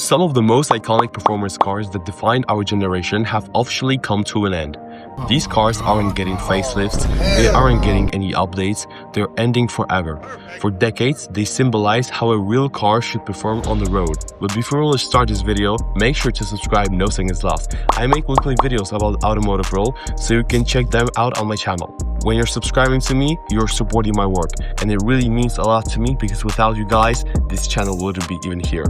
Some of the most iconic performance cars that defined our generation have officially come to an end. These cars aren't getting facelifts, they aren't getting any updates, they're ending forever. For decades, they symbolize how a real car should perform on the road. But before we start this video, make sure to subscribe, no seconds lost. I make weekly videos about automotive world, so you can check them out on my channel. When you're subscribing to me, you're supporting my work, and it really means a lot to me because without you guys, this channel wouldn't be even here.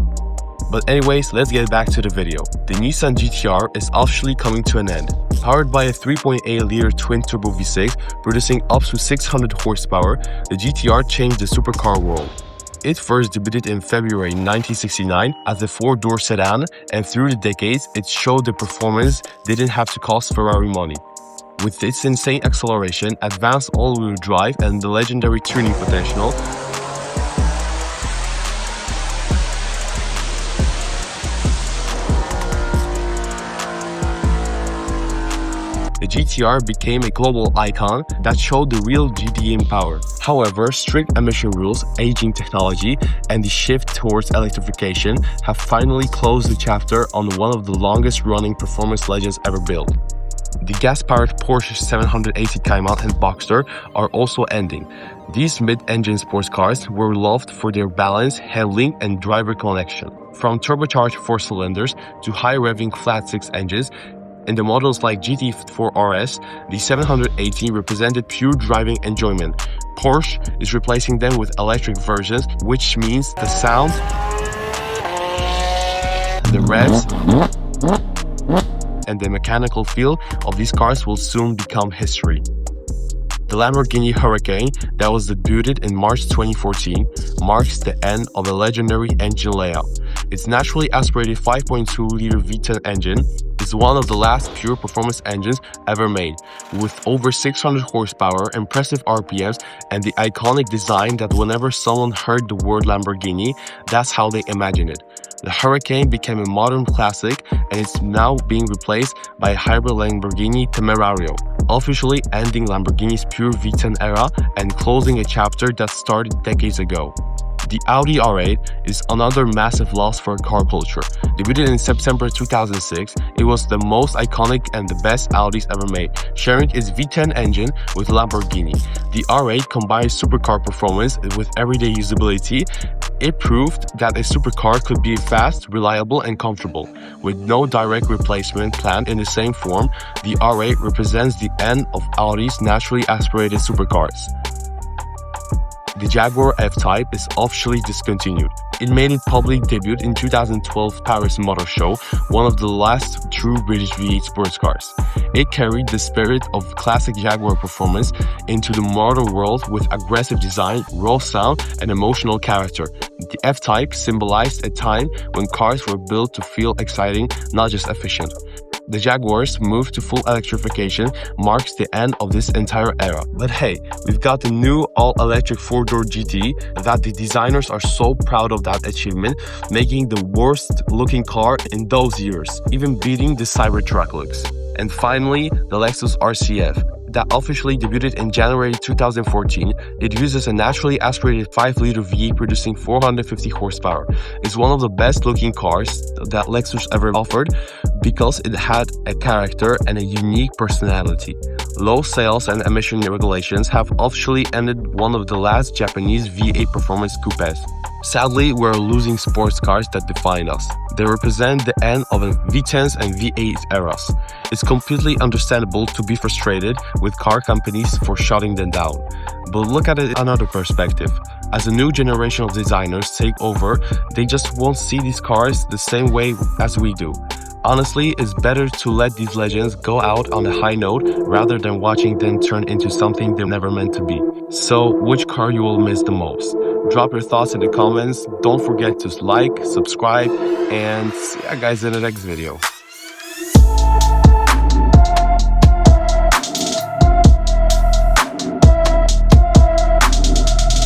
But anyways, let's get back to the video. The Nissan GT-R is officially coming to an end. Powered by a 3.8-liter twin-turbo V6 producing up to 600 horsepower, the GT-R changed the supercar world. It first debuted in February 1969 as a four-door sedan, and through the decades, it showed the performance didn't have to cost Ferrari money. With its insane acceleration, advanced all-wheel drive, and the legendary tuning potential, the GT-R became a global icon that showed the real GDM power. However, strict emission rules, aging technology, and the shift towards electrification have finally closed the chapter on one of the longest-running performance legends ever built. The gas-powered Porsche 780 Cayman and Boxster are also ending. These mid-engine sports cars were loved for their balance, handling, and driver connection. From turbocharged 4 cylinders to high-revving flat-six engines, in the models like GT-R RS, the 780 represented pure driving enjoyment. Porsche is replacing them with electric versions, which means the sound, the revs, and the mechanical feel of these cars will soon become history. The Lamborghini Huracán, that was debuted in March 2014, marks the end of a legendary engine layout. Its naturally aspirated 5.2-liter V10 engine is one of the last pure performance engines ever made, with over 600 horsepower, impressive RPMs, and the iconic design that whenever someone heard the word Lamborghini, that's how they imagined it. The Huracán became a modern classic, and it's now being replaced by a hybrid Lamborghini Temerario, officially ending Lamborghini's pure V10 era and closing a chapter that started decades ago. The Audi R8 is another massive loss for car culture. Debuted in September 2006, it was the most iconic and the best Audis ever made, sharing its V10 engine with Lamborghini. The R8 combines supercar performance with everyday usability. It proved that a supercar could be fast, reliable, and comfortable. With no direct replacement planned in the same form, the R8 represents the end of Audi's naturally aspirated supercars. The Jaguar F-Type is officially discontinued. It made its public debut in 2012 Paris Motor Show, one of the last true British V8 sports cars. It carried the spirit of classic Jaguar performance into the modern world with aggressive design, raw sound, and emotional character. The F-Type symbolized a time when cars were built to feel exciting, not just efficient. The Jaguar's move to full electrification marks the end of this entire era. But hey, we've got the new all-electric 4-door GT that the designers are so proud of that achievement, making the worst-looking car in those years, even beating the Cybertruck looks. And finally, the Lexus RC F. That officially debuted in January 2014. It uses a naturally aspirated 5-liter V8 producing 450 horsepower. It's one of the best looking cars that Lexus ever offered because it had a character and a unique personality. Low sales and emission regulations have officially ended one of the last Japanese V8 performance coupes. Sadly, we're losing sports cars that define us. They represent the end of the V10s and V8 eras. It's completely understandable to be frustrated with car companies for shutting them down. But look at it another perspective. As a new generation of designers take over, they just won't see these cars the same way as we do. Honestly, it's better to let these legends go out on a high note rather than watching them turn into something they're never meant to be. So, which car you will miss the most? Drop your thoughts in the comments. Don't forget to like, subscribe, and see you guys in the next video.